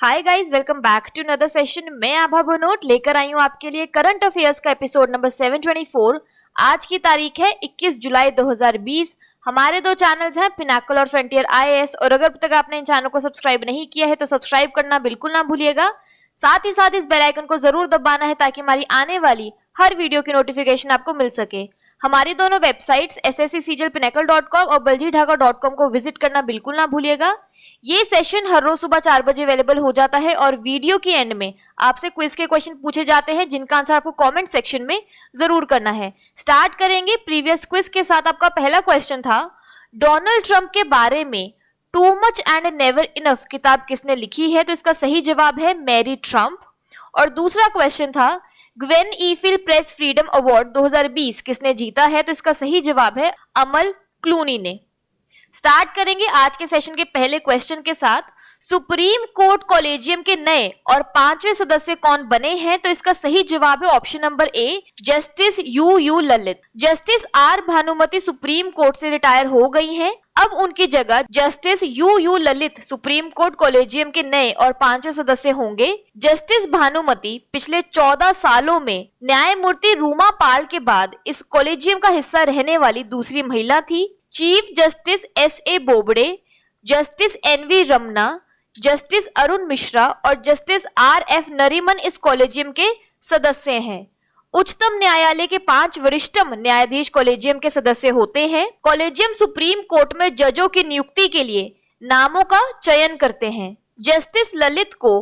Hi guys, welcome back to another session. मैं आभा बनोट लेकर आई हूँ आपके लिए करंट अफेयर्स का एपिसोड नंबर 724। आज की तारीख है 21 जुलाई 2020। हमारे दो चैनल्स हैं, पिनाकल और फ्रंटियर आईएएस, और अगर अब तक आपने इन चैनल को सब्सक्राइब नहीं किया है तो सब्सक्राइब करना बिल्कुल ना भूलिएगा। साथ ही साथ इस बेल आइकन को जरूर दबाना है ताकि हमारी आने वाली हर वीडियो की नोटिफिकेशन आपको मिल सके। हमारी दोनों वेबसाइट्स sscjlpinacle.com और baljidhaga.com को विजिट करना बिल्कुल ना भूलिएगा। ये सेशन हर रोज सुबह 4 बजे अवेलेबल हो जाता है और वीडियो के एंड में आपसे क्विज के क्वेश्चन पूछे जाते हैं जिनका आंसर आपको कमेंट सेक्शन में जरूर करना है। स्टार्ट करेंगे प्रीवियस क्विज के साथ। आपका पहला क्वेश्चन था, डोनाल्ड ट्रंप के बारे में too much and never enough किताब किसने लिखी है? तो इसका सही जवाब है मैरी ट्रंप। और दूसरा क्वेश्चन था, Gwen Eiffel press freedom award 2020 किसने जीता है? तो इसका सही जवाब है अमल क्लूनी ने। स्टार्ट करेंगे आज के सेशन के पहले क्वेश्चन के साथ। सुप्रीम कोर्ट कॉलेजियम के नए और 5वें सदस्य कौन बने हैं? तो इसका सही जवाब है option number A, justice U Lalit. Justice R Bhanumati supreme court से रिटायर हो गई हैं। अब उनकी जगह justice U Lalit supreme court collegium के नए और 5वें सदस्य होंगे। जस्टिस भानुमति पिछले 14 सालों में न्यायमूर्ति रूमा पाल के बाद इस कॉलेजियम का हिस्सा रहने वाली दूसरी महिला थी। Chief justice S A. Bobde, justice N V. Ramana, justice Arun Mishra और जस्टिस आर.एफ. नरीमन इस कॉलेजियम के सदस्य हैं। उच्चतम न्यायालय के 5 वरिष्ठतम न्यायाधीश कॉलेजियम के सदस्य होते हैं। कॉलेजियम सुप्रीम कोर्ट में जजों की नियुक्ति के लिए नामों का चयन करते हैं। जस्टिस ललित को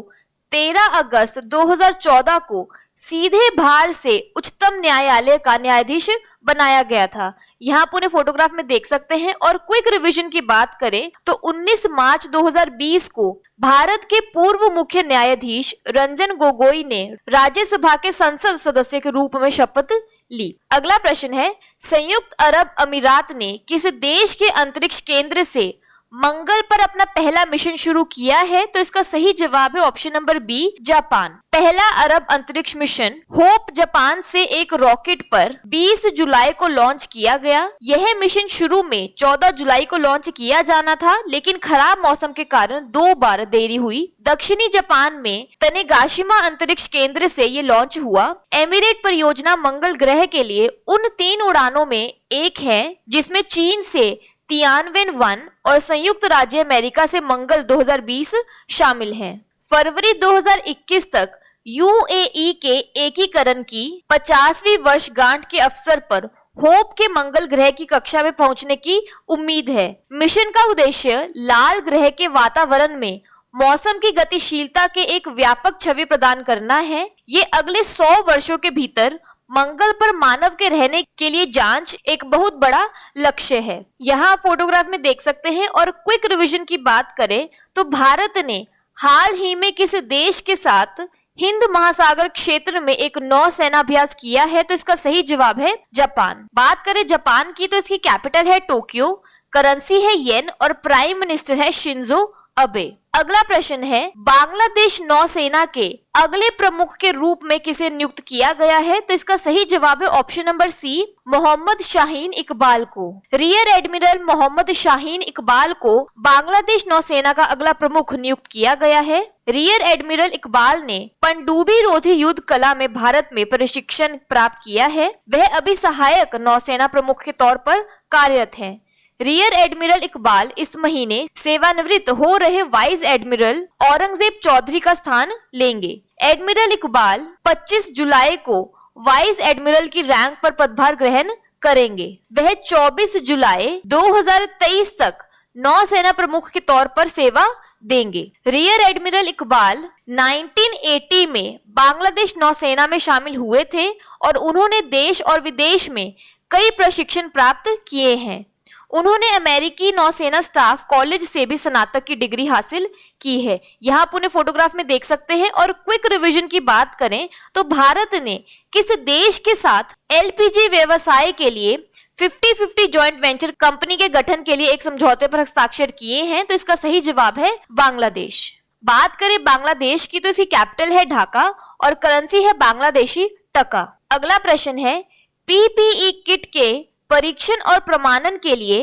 13 अगस्त 2014 को सीधे भार से उच्चतम न्यायालय का न्यायाधीश बनाया गया था। यहाँ आप उन्हें फोटोग्राफ में देख सकते हैं। और क्विक रिवीजन की बात करें तो 19 मार्च 2020 को भारत के पूर्व मुख्य न्यायाधीश रंजन गोगोई ने राज्यसभा के संसद सदस्य के रूप में शपथ ली। अगला प्रश्न है, संयुक्त अरब अमीरात ने किस देश के अंतरिक्ष केंद्र से मंगल पर अपना पहला मिशन शुरू किया है? तो इसका सही जवाब है ऑप्शन नंबर बी, जापान। पहला अरब अंतरिक्ष मिशन होप जापान से एक रॉकेट पर 20 जुलाई को लॉन्च किया गया। यह मिशन शुरू में 14 जुलाई को लॉन्च किया जाना था, लेकिन खराब मौसम के कारण 2 बार देरी हुई। दक्षिणी जापान में तनेगाशिमा अंतरिक्ष केंद्र से ये लॉन्च हुआ। एमिरेट परियोजना मंगल ग्रह के लिए उन 3 उड़ानों में एक है जिसमें चीन से तियानवेन-1 और संयुक्त राज्य अमेरिका से मंगल 2020 शामिल हैं। फरवरी 2021 तक यूएई के एकीकरण की 50वीं वर्षगांठ के अवसर पर होप के मंगल ग्रह की कक्षा में पहुंचने की उम्मीद है। मिशन का उद्देश्य लाल ग्रह के वातावरण में मौसम की गतिशीलता के एक व्यापक छवि प्रदान करना है। ये अगले 100 वर्षों के भीतर मंगल पर मानव के रहने के लिए जांच एक बहुत बड़ा लक्ष्य है। यहाँ आप फोटोग्राफ में देख सकते हैं। और क्विक रिवीजन की बात करें तो भारत ने हाल ही में किस देश के साथ हिंद महासागर क्षेत्र में एक नौसेना अभ्यास किया है? तो इसका सही जवाब है जापान। बात करें जापान की तो इसकी कैपिटल है टोक्यो, करेंसी है येन और प्राइम मिनिस्टर है शिंजो अबे। अगला प्रश्न है, बांग्लादेश नौसेना के अगले प्रमुख के रूप में किसे नियुक्त किया गया है? तो इसका सही जवाब है option number C, Mohammad Shaheen Iqbal को। रियर एडमिरल मोहम्मद शाहीन इकबाल को बांग्लादेश नौसेना का अगला प्रमुख नियुक्त किया गया है। रियर एडमिरल इकबाल ने पनडुब्बी रोधी युद्ध कला में भारत में प्रशिक्षण प्राप्त किया है। वह अभी सहायक नौसेना प्रमुख के तौर पर कार्यरत हैं। रियर एडमिरल इकबाल इस महीने सेवानिवृत्त हो रहे वाइस एडमिरल औरंगजेब चौधरी का स्थान लेंगे। एडमिरल इकबाल 25 जुलाई को वाइस एडमिरल की रैंक पर पदभार ग्रहण करेंगे। वह 24 जुलाई 2023 तक नौसेना प्रमुख के तौर पर सेवा देंगे। रियर एडमिरल इकबाल 1980 में बांग्लादेश नौसेना में शामिल हुए थे और उन्होंने देश और विदेश में कई प्रशिक्षण प्राप्त किए हैं। उन्होंने अमेरिकी नौसेना स्टाफ कॉलेज से भी स्नातक की डिग्री हासिल की है। यहाँ आप उन्हें फोटोग्राफ में देख सकते हैं। और क्विक रिवीजन की बात करें तो भारत ने किस देश के साथ एलपीजी व्यवसाय के लिए 50-50 जॉइंट वेंचर कंपनी के गठन के लिए एक समझौते पर हस्ताक्षर किए हैं? तो इसका सही जवाब है बांग्लादेश। बात करें बांग्लादेश की तो इसकी कैपिटल है ढाका और करेंसी है बांग्लादेशी टका। अगला प्रश्न है, पीपीई किट के परीक्षण और प्रमाणन के लिए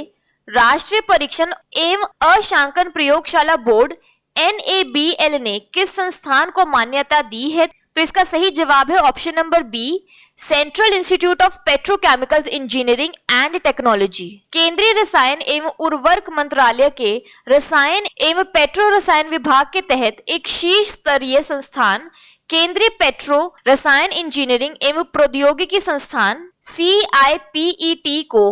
राष्ट्रीय परीक्षण एवं अंशांकन प्रयोगशाला बोर्ड NABL ने किस संस्थान को मान्यता दी है? तो इसका सही जवाब है option number B, central institute of petrochemicals engineering and technology. केंद्रीय रसायन एवं उर्वरक मंत्रालय के रसायन एवं पेट्रो रसायन विभाग के तहत एक शीर्ष स्तरीय संस्थान केंद्रीय पेट्रो रसायन इंजीनियरिंग एवं प्रौद्योगिकी संस्थान CIPET को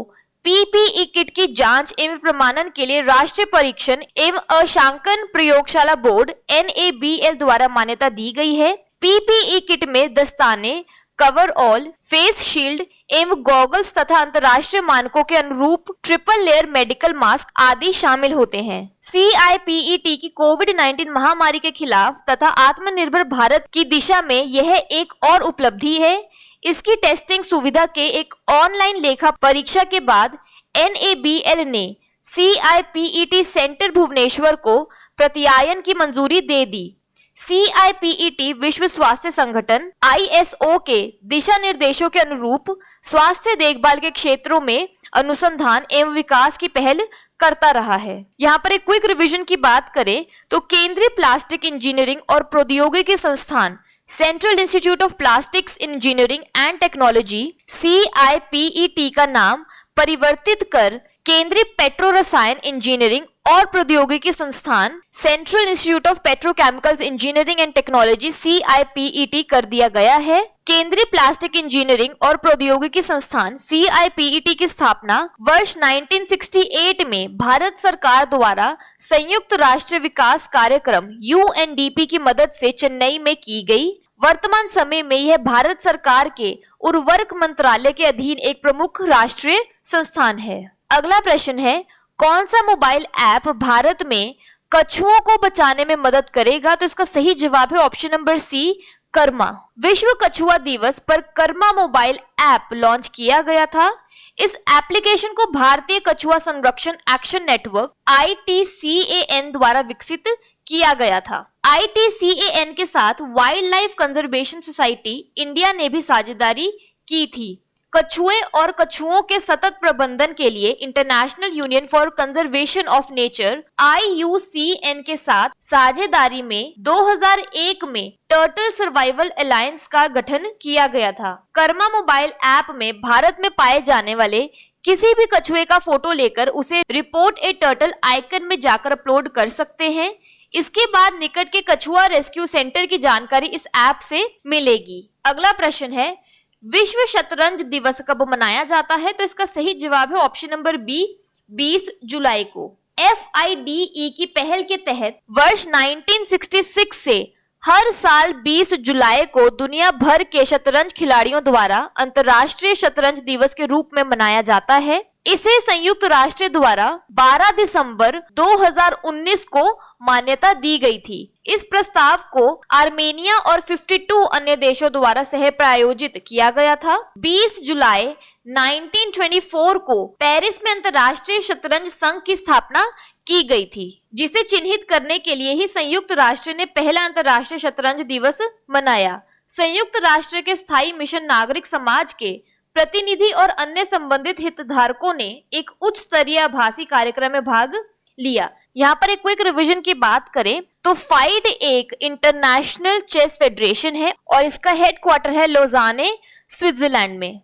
PPE किट की जांच एवं प्रमाणन के लिए राष्ट्रीय परीक्षण एवं अंशांकन प्रयोगशाला बोर्ड NABL द्वारा मान्यता दी गई है। PPE किट में दस्ताने, कवरऑल, फेस शील्ड एवं गॉगल्स तथा अंतर्राष्ट्रीय मानकों के अनुरूप ट्रिपल लेयर मेडिकल मास्क आदि शामिल होते हैं। CIPET की कोविड-19 महामारी के खिलाफ तथा आत्मनिर्भर भारत की दिशा में यह एक और उपलब्धि है। इसकी टेस्टिंग सुविधा के एक ऑनलाइन लेखा परीक्षा के बाद NABL ने CIPET सेंटर भुवनेश्वर को प्रत्यायन की मंजूरी दे दी। CIPET विश्व स्वास्थ्य संगठन ISO के दिशा निर्देशों के अनुरूप स्वास्थ्य देखभाल के क्षेत्रों में अनुसंधान एवं विकास की पहल करता रहा है। यहाँ पर एक क्विक रिवीजन की बात करें तो केंद्रीय प्लास्टिक इंजीनियरिंग और प्रौद्योगिकी संस्थान central institute of plastics engineering and technology CIPET का नाम परिवर्तित कर केंद्रीय पेट्रो रसायन इंजीनियरिंग और प्रौद्योगिकी संस्थान central institute of petrochemicals engineering and technology CIPET कर दिया गया है। केंद्रीय प्लास्टिक इंजीनियरिंग और प्रौद्योगिकी संस्थान CIPET की स्थापना वर्ष 1968 में भारत सरकार द्वारा संयुक्त राष्ट्र विकास कार्यक्रम UNDP की मदद से चेन्नई में की गई। वर्तमान समय में यह भारत सरकार के उर्वरक मंत्रालय के अधीन एक प्रमुख राष्ट्रीय संस्थान है। अगला प्रश्न है, कौन सा मोबाइल ऐप भारत में कछुओं को बचाने में मदद करेगा? तो इसका सही जवाब है ऑप्शन नंबर सी, कर्मा। विश्व कछुआ दिवस पर कर्मा मोबाइल ऐप लॉन्च किया गया था। इस एप्लीकेशन को भारतीय कछुआ संरक्षण एक्शन नेटवर्क ITCAN द्वारा विकसित किया गया था। ITCAN के साथ wild life conservation society India ने भी साझेदारी की थी। कछुए और कछुओं के सतत प्रबंधन के लिए international union for conservation of nature IUCN के साथ साझेदारी में 2001 में टर्टल सर्वाइवल अलायंस का गठन किया गया था। कर्मा मोबाइल ऐप में भारत में पाए जाने वाले किसी भी कछुए का फोटो लेकर उसे रिपोर्ट ए टर्टल आइकन में जाकर अपलोड कर सकते हैं। इसके बाद निकट के कछुआ रेस्क्यू सेंटर की जानकारी इस ऐप से मिलेगी। अगला प्रश्न है, विश्व शतरंज दिवस कब मनाया जाता है? तो इसका सही जवाब है ऑप्शन नंबर बी, 20 जुलाई को। FIDE की पहल के तहत वर्ष 1966 से हर साल 20 जुलाई को दुनिया भर के शतरंज खिलाड़ियों द्वारा अंतर्राष्ट्रीय शतरंज दिवस के रूप में मनाया जाता है। इसे संयुक्त राष्ट्र द्वारा 12 दिसंबर 2019 को मान्यता दी गई थी। इस प्रस्ताव को आर्मेनिया और 52 अन्य देशों द्वारा सह प्रायोजित किया गया था। 20 जुलाई 1924 को पेरिस में अंतर्राष्ट्रीय शतरंज संघ की स्थापना की गई थी, जिसे चिन्हित करने के लिए ही संयुक्त राष्ट्र ने पहला अंतर्राष्ट्रीय शतरंज दिवस मनाया। संयुक्त राष्ट्र के स्थायी मिशन नागरिक समाज के प्रतिनिधि और अन्य संबंधित हितधारकों ने एक उच्च स्तरीय आभासी कार्यक्रम में भाग लिया। यहाँ पर एक क्विक रिवीजन की बात करें तो फाइड एक इंटरनेशनल चेस फेडरेशन है और इसका हेडक्वार्टर है लोजाने, स्विट्जरलैंड में।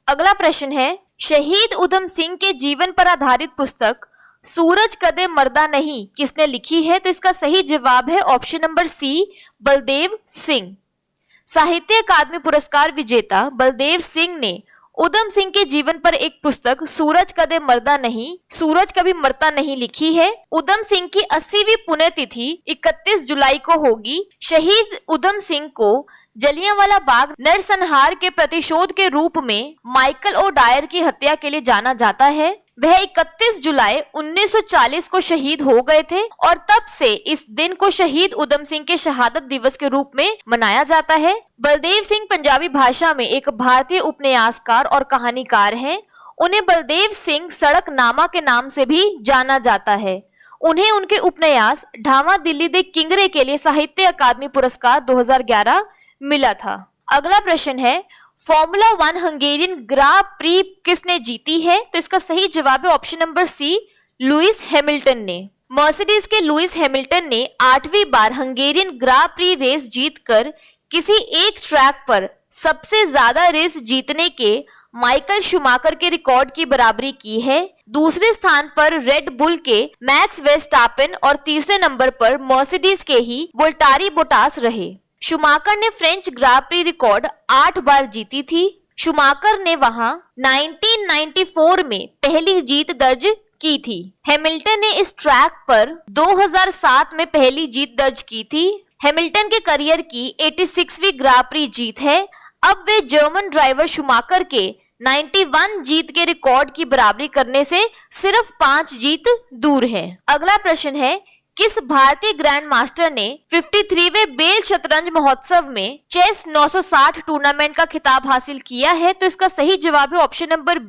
अगला प्रश्न है, शहीद उधम सिंह के जीवन पर आधारित पुस्तक सूरज कदे मरदा नहीं किसने लिखी है? तो इसका सही जवाब है option number C, Baldev Singh. Sahitya Akademi पुरस्कार विजेता बलदेव सिंह ने उधम सिंह के जीवन पर एक पुस्तक सूरज कदे मरदा नहीं, सूरज कभी मरता नहीं लिखी है। उधम सिंह की 80वीं पुण्यतिथि 31 जुलाई को होगी। शहीद उधम सिंह को जलियांवाला बाग नरसंहार के प्रतिशोध के रूप में माइकल ओ डायर की हत्या के लिए जाना जाता है। वह 31 जुलाई 1940 को शहीद हो गए थे और तब से इस दिन को शहीद उधम सिंह के शहादत दिवस के रूप में मनाया जाता है। बलदेव सिंह पंजाबी भाषा में एक भारतीय उपन्यासकार और कहानीकार हैं। उन्हें बलदेव सिंह सड़क नामा के नाम से भी जाना जाता है। उन्हें उनके उपन्यास ढावा दिल्ली दे किंगरे के लिए साहित्य अकादमी पुरस्कार 2011 मिला था। अगला प्रश्न है, फॉर्मूला 1 हंगेरियन ग्रां प्री किसने जीती है? तो इसका सही जवाब है option number C, Lewis Hamilton ने। मर्सिडीज के लुइस हैमिल्टन ने 8वीं बार हंगेरियन ग्रां प्री रेस जीतकर किसी एक ट्रैक पर सबसे ज्यादा रेस जीतने के माइकल शूमाकर के रिकॉर्ड की बराबरी की है। दूसरे स्थान पर रेड बुल के मैक्स वेस्टापेन और तीसरे नंबर पर मर्सिडीज के ही वोल्टारी बोटास रहे। शूमाकर ने फ्रेंच ग्रां प्री रिकॉर्ड 8 बार जीती थी। शूमाकर ने वहां 1994 में पहली जीत दर्ज की थी। हैमिल्टन ने इस ट्रैक पर 2007 में पहली जीत दर्ज की थी। हैमिल्टन के करियर की 86वीं ग्रां प्री जीत है। अब वे जर्मन ड्राइवर शूमाकर के 91 जीत के रिकॉर्ड की बराबरी करने से सिर्फ 5 जीत दूर हैं। अगला प्रश्न है, किस भारतीय ग्रैंड मास्टर ने 53वें बेल शतरंज महोत्सव में चेस 960 टूर्नामेंट का खिताब हासिल किया है? तो इसका सही जवाब है option number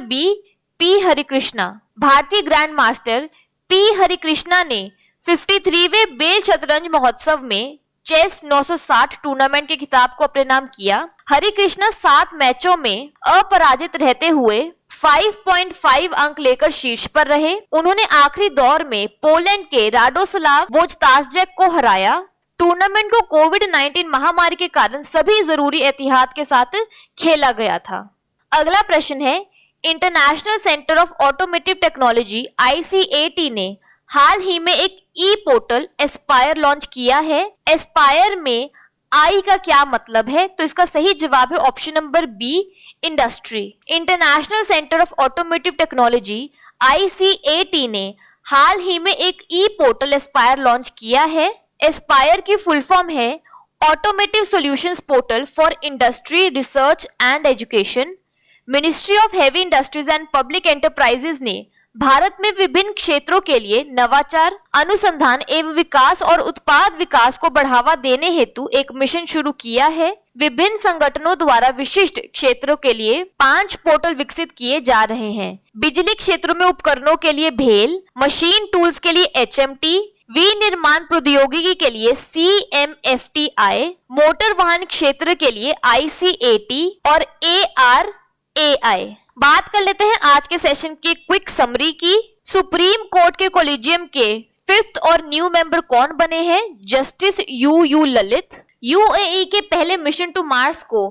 B, P Harikrishna. भारतीय ग्रैंड मास्टर पी हरिकृष्णा ने 53वें बेल शतरंज महोत्सव में चेस 960 टूर्नामेंट के खिताब को अपने नाम किया। हरिकृष्णा 7 मैचों में अपराजित रहते हुए 5.5 अंक लेकर शीर्ष पर रहे। उन्होंने आखिरी दौर में पोलैंड के राडोस्लाव वोजतासजेक को हराया। टूर्नामेंट को कोविड-19 महामारी के कारण सभी जरूरी एहतियात के साथ खेला गया था। अगला प्रश्न है, international centre of automotive technology ICAT ने हाल ही में एक ई पोर्टल एस्पायर लॉन्च किया है। एस्पायर में आई का क्या मतलब है? तो इसका सही जवाब है option number B, industry. International centre of automotive technology ICAT ने हाल ही में एक ई पोर्टल एस्पायर लॉन्च किया है। एस्पायर की फुल फॉर्म है automotive solutions portal for industry, research and education. Ministry of heavy industries and public enterprises ने भारत में विभिन्न क्षेत्रों के लिए नवाचार, अनुसंधान एवं विकास और उत्पाद विकास को बढ़ावा देने हेतु एक मिशन शुरू किया है। विभिन्न संगठनों द्वारा विशिष्ट क्षेत्रों के लिए 5 पोर्टल विकसित किए जा रहे हैं। बिजली क्षेत्रों में उपकरणों के लिए भेल, मशीन टूल्स के लिए HMT, विनिर्माण प्रौद्योगिकी के लिए CMFTI, मोटर वाहन क्षेत्र के लिए ICAT और ARAI। बात कर लेते हैं आज के सेशन की क्विक समरी की। सुप्रीम कोर्ट के कोलिजियम के 5th और न्यू मेंबर कौन बने हैं? Justice U Lalit. UAE के पहले मिशन टू मार्स को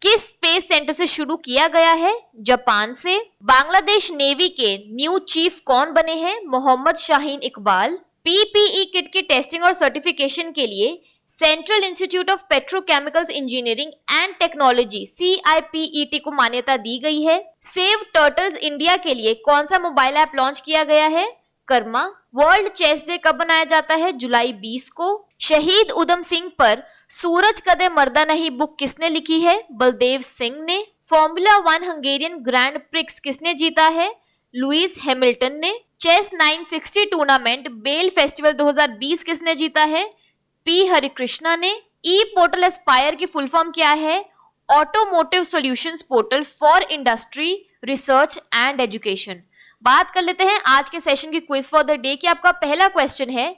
किस स्पेस सेंटर से शुरू किया गया है? जापान से। बांग्लादेश नेवी के न्यू चीफ कौन बने हैं? मोहम्मद शाहीन इकबाल। PPE किट की टेस्टिंग और सर्टिफिकेशन के लिए central institute of petrochemicals engineering and technology CIPET को मान्यता दी गई है। सेव टर्टल्स इंडिया के लिए कौन सा मोबाइल ऐप लॉन्च किया गया है? कर्मा। वर्ल्ड चेस डे कब मनाया जाता है? जुलाई 20 को। शहीद उधम सिंह पर सूरज कदे मर्दा नहीं बुक किसने लिखी है? बलदेव सिंह ने। फॉर्मूला 1 हंगेरियन ग्रैंड प्रिक्स किसने जीता है? लुइस हैमिल्टन ने। चेस 960 टूर्नामेंट बेल फेस्टिवल 2020 किसने जीता है? पी हरिकृष्णा ने। ई पोर्टल एस्पायर की फुल फॉर्म क्या है? Automotive solutions portal for industry, research and education. बात कर लेते हैं आज के सेशन की क्विज फॉर द डे की। आपका पहला क्वेश्चन है,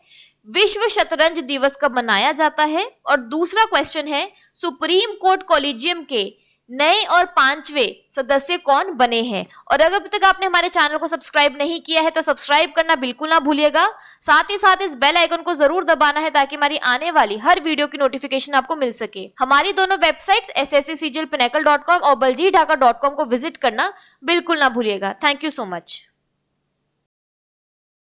विश्व शतरंज दिवस कब मनाया जाता है? और दूसरा क्वेश्चन है, सुप्रीम कोर्ट कोलिजियम के नए और 5वें सदस्य कौन बने हैं? और अगर अभी तक आपने हमारे चैनल को सब्सक्राइब नहीं किया है तो सब्सक्राइब करना बिल्कुल ना भूलिएगा। साथ ही साथ इस बेल आइकन को जरूर दबाना है ताकि हमारी आने वाली हर वीडियो की नोटिफिकेशन आपको मिल सके। हमारी दोनों वेबसाइट्स SSC CGL Pinnacle.com और baljeetdhaka.com को विजिट करना बिल्कुल ना भूलिएगा। Thank you so much.